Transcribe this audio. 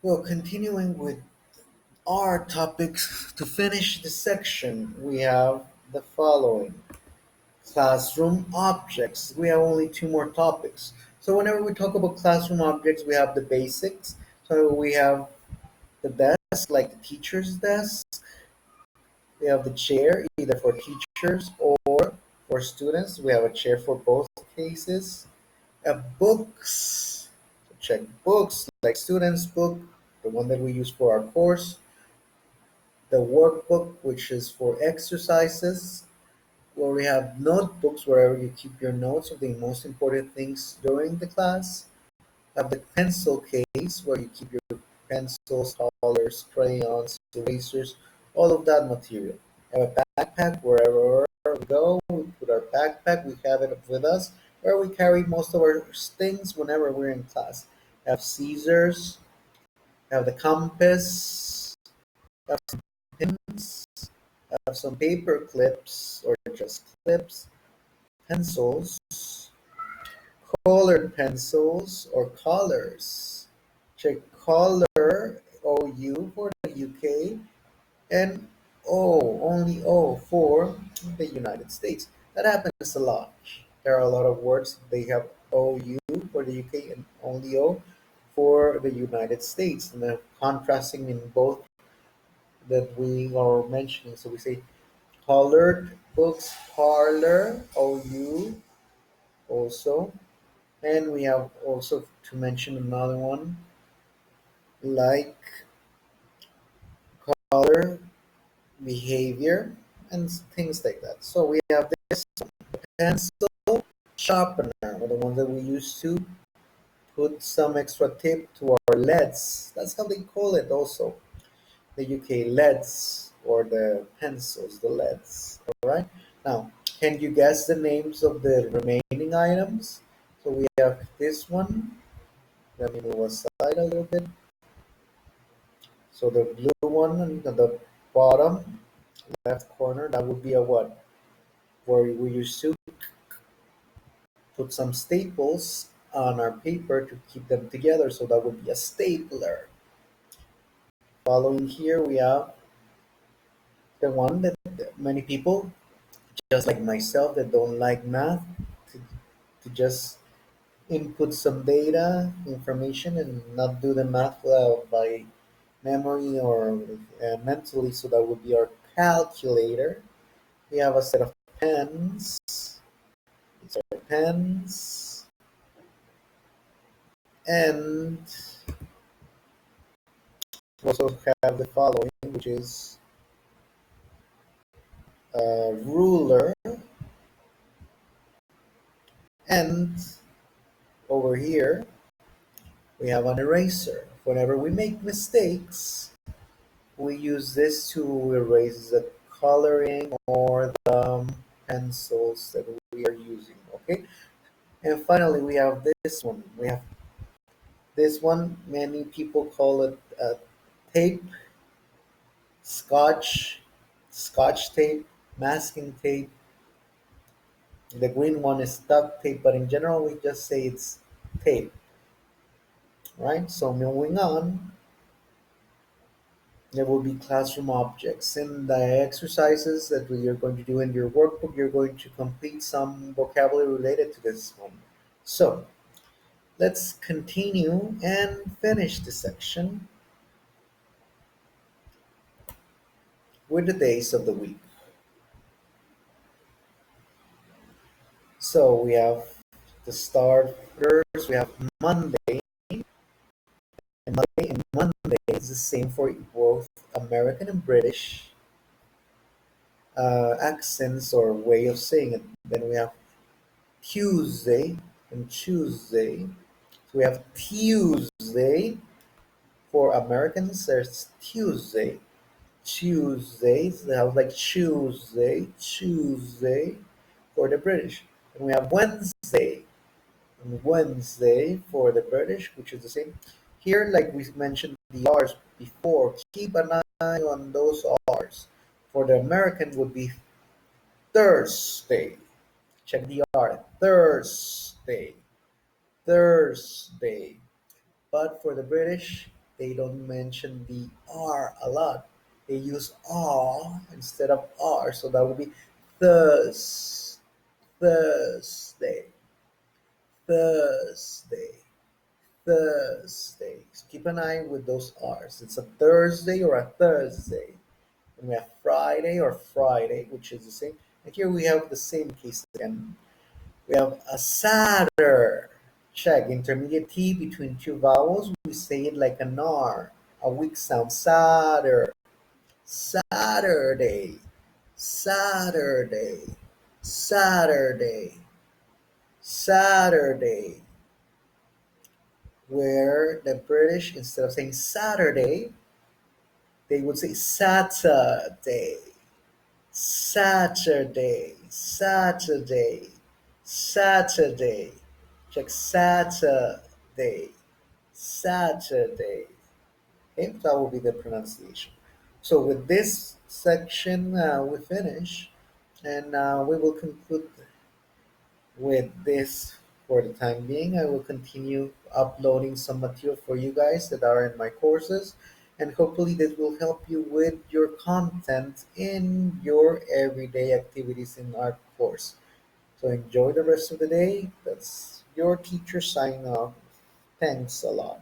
Well, continuing with our topics, to finish the section, we have the following classroom objects. We have only two more topics. So, whenever we talk about classroom objects, we have the basics. So, we have the desk, like the teacher's desk. We have the chair, either for teachers or for students. We have a chair for both cases. Books, check books, like students' book, the one that we use for our course. The workbook, which is for exercises, where we have notebooks wherever you keep your notes of the most important things during the class. Have the pencil case where you keep your pencils, colors, crayons, erasers, all of that material. Have a backpack wherever we go. We put our backpack. We have it with us where we carry most of our things whenever we're in class. Have scissors. Have the compass. Have some pins. Have some paper clips or just clips. Pencils. Colored pencils or colors. Check color OU for the UK and only O for the United States. That happens a lot. There are a lot of words they have OU for the UK and only O for the United States. And they're contrasting in both that we are mentioning. So we say colored books, parlor, OU also. And we have also to mention another one like color, behavior, and things like that. So we have this pencil sharpener, or the one that we use to put some extra tape to our leads. That's how they call it also. The UK leads or the pencils, the leads. All right. Now, can you guess the names of the remaining items? So we have this one. Let me move aside a little bit. So the blue one at the bottom left corner, that would be a what? Where we used to put some staples on our paper to keep them together. So that would be a stapler. Following here, we have the one that many people, just like myself, that don't like math, to, to just input some data, information, and not do the math by memory or mentally. So that would be our calculator. We have a set of pens. These are pens. And we also have the following, which is a ruler. And over here, we have an eraser. Whenever we make mistakes, we use this to erase the coloring or the pencils that we are using. Okay. And finally, we have this one. We have this one. Many people call it tape, scotch tape, masking tape. The green one is duct tape, but in general, we just say it's tape, right? So moving on, there will be classroom objects. In the exercises that we are going to do in your workbook, you're going to complete some vocabulary related to this one. So let's continue and finish the section with the days of the week. So we have the starters, we have Monday, and Monday is the same for both American and British accents or way of saying it. Then we have Tuesday and Tuesday. So we have Tuesday for Americans. There's Tuesday, Tuesdays. They have like Tuesday, Tuesday for the British. And we have Wednesday, and Wednesday for the British, which is the same. Here, like we mentioned the R's before, keep an eye on those R's. For the American would be Thursday. Check the R. Thursday. Thursday. But for the British, they don't mention the R a lot. They use R instead of R, so that would be Thurs, Thursday, Thursday, Thursday. So keep an eye with those R's. It's a Thursday or a Thursday. And we have Friday or Friday, which is the same. And here we have the same case again. We have a Saturday. Check intermediate T between two vowels. We say it like an R. A weak sound. Saturday. Saturday. Saturday. Saturday. Saturday. Where the British, instead of saying Saturday, they would say Saturday. Saturday, Saturday, Saturday. Check Saturday, Saturday. Okay, that will be the pronunciation. So with this section, we finish, and we will conclude with this for the time being. I will continue uploading some material for you guys that are in my courses, and hopefully this will help you with your content in your everyday activities in our course. So enjoy the rest of the day. That's your teacher signing off. Thanks a lot.